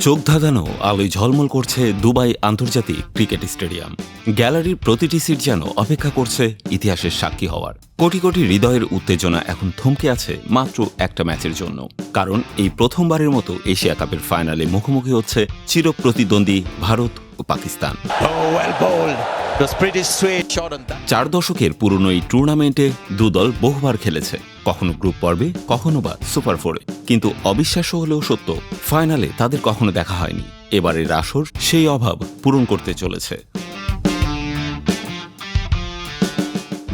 চোখ ধাঁধানো আলোয় ঝলমল করছে দুবাই আন্তর্জাতিক ক্রিকেট স্টেডিয়াম। গ্যালারির প্রতিটি সিট যেন অপেক্ষা করছে ইতিহাসের সাক্ষী হওয়ার। কোটি কোটি হৃদয়ের উত্তেজনা এখন থমকে আছে মাত্র একটা ম্যাচের জন্য। কারণ এই প্রথমবারের মতো এশিয়া কাপের ফাইনালে মুখোমুখি হচ্ছে চিরপ্রতিদ্বন্দ্বী ভারত ও পাকিস্তান। 4 দশকের পুরনো এই টুর্নামেন্টে দুদল বহুবার খেলেছে, কখনো গ্রুপ পর্বে, কখনো বা সুপার ফোরে। কিন্তু অবিশ্বাস্য হলেও সত্য, ফাইনালে তাদের কখনো দেখা হয়নি। এবারের আসর সেই অভাব পূরণ করতে চলেছে।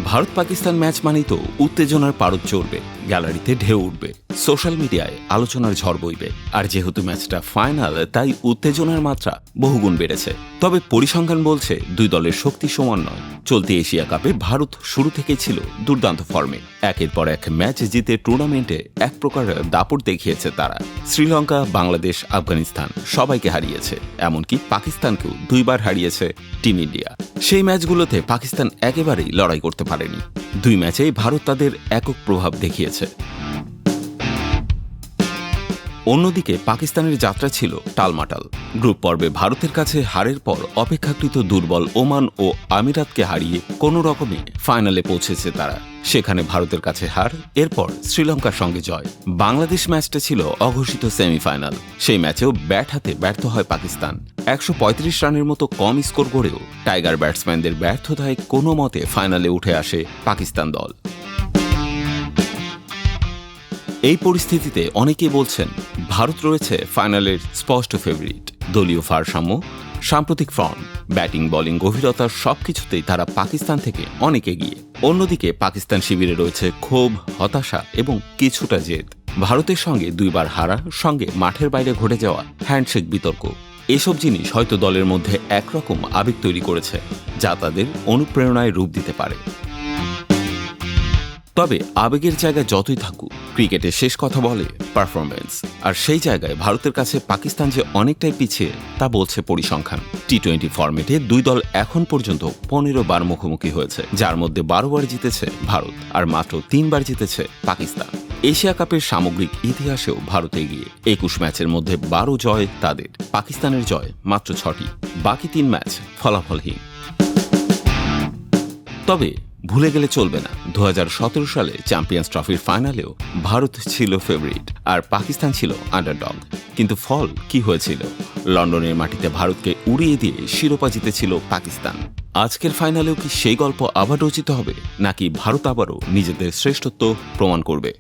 ভারত পাকিস্তান ম্যাচ মানেই তো উত্তেজনার পারদ চড়বে, গ্যালারিতে ঢেউ উঠবে, সোশ্যাল মিডিয়ায় আলোচনার ঝড় বইবে। আর যেহেতু ম্যাচটা ফাইনাল, তাই উত্তেজনার মাত্রা বহুগুণ বেড়েছে। তবে পরিসংখ্যান বলছে দুই দলের শক্তি সমান নয়। চলতি এশিয়া কাপে ভারত শুরু থেকেই ছিল দুর্দান্ত ফর্মে। একের পর এক ম্যাচ জিতে টুর্নামেন্টে এক প্রকার দাপট দেখিয়েছে তারা। শ্রীলঙ্কা, বাংলাদেশ, আফগানিস্তান সবাইকে হারিয়েছে, এমনকি পাকিস্তানকেও 2 বার হারিয়েছে টিম ইন্ডিয়া। সেই ম্যাচগুলোতে পাকিস্তান একেবারেই লড়াই করতে পারেনি। 2 ম্যাচেই ভারত তাদের একক প্রভাব দেখিয়েছে। অন্যদিকে পাকিস্তানের যাত্রা ছিল টালমাটাল। গ্রুপ পর্বে ভারতের কাছে হারের পর অপেক্ষাকৃত দুর্বল ওমান ও আমিরাতকে হারিয়ে কোনো রকমে ফাইনালে পৌঁছেছে তারা। সেখানে ভারতের কাছে হার, এরপর শ্রীলঙ্কার সঙ্গে জয়। বাংলাদেশ ম্যাচটা ছিল অঘোষিত সেমিফাইনাল। সেই ম্যাচেও ব্যাট হাতে ব্যর্থ হয় পাকিস্তান। 135 রানের মতো কম স্কোর করেও টাইগার ব্যাটসম্যানদের ব্যর্থতায় কোনো মতে ফাইনালে উঠে আসে পাকিস্তান দল। এই পরিস্থিতিতে অনেকেই বলছেন ভারত রয়েছে ফাইনালের স্পষ্ট ফেভারিট। দলীয় ভারসাম্য, সাম্প্রতিক ফর্ম, ব্যাটিং বোলিং গভীরতার সবকিছুতেই তারা পাকিস্তান থেকে অনেক এগিয়ে। অন্যদিকে পাকিস্তান শিবিরে রয়েছে ক্ষোভ, হতাশা এবং কিছুটা জেদ। ভারতের সঙ্গে 2 বার হারার সঙ্গে মাঠের বাইরে ঘটে যাওয়া হ্যান্ডশেক বিতর্ক, এসব জিনিস হয়তো দলের মধ্যে একরকম আবেগ তৈরি করেছে, যা তাদের অনুপ্রেরণায় রূপ দিতে পারে। তবে আবেগের জায়গায় যতই থাকুক, ক্রিকেটে শেষ কথা বলে পারফরমেন্স। আর সেই জায়গায় ভারতের কাছে পাকিস্তান যে অনেকটাই পিছিয়ে তা বলছে পরিসংখ্যান। টি20 ফরম্যাটে 2 দল এখন পর্যন্ত 15 বার মুখোমুখি হয়েছে, যার মধ্যে 12 বার জিতেছে ভারত আর মাত্র 3 বার জিতেছে পাকিস্তান। এশিয়া কাপের সামগ্রিক ইতিহাসেও ভারত এগিয়ে। 21 ম্যাচের মধ্যে 12 জয় তাদের, পাকিস্তানের জয় মাত্র 6টি। বাকি 3 ম্যাচ ফলাফলহীন। তবে ভুলে গেলে চলবে না, 2017 সালে চ্যাম্পিয়ন্স ট্রফির ফাইনালেও ভারত ছিল ফেভারিট আর পাকিস্তান ছিল আন্ডারডগ। কিন্তু ফল কি হয়েছিল? লন্ডনের মাটিতে ভারতকে উড়িয়ে দিয়ে শিরোপা জিতেছিল পাকিস্তান। আজকের ফাইনালেও কি সেই গল্প আবার রচিত হবে, নাকি ভারত আবারও নিজেদের শ্রেষ্ঠত্ব প্রমাণ করবে?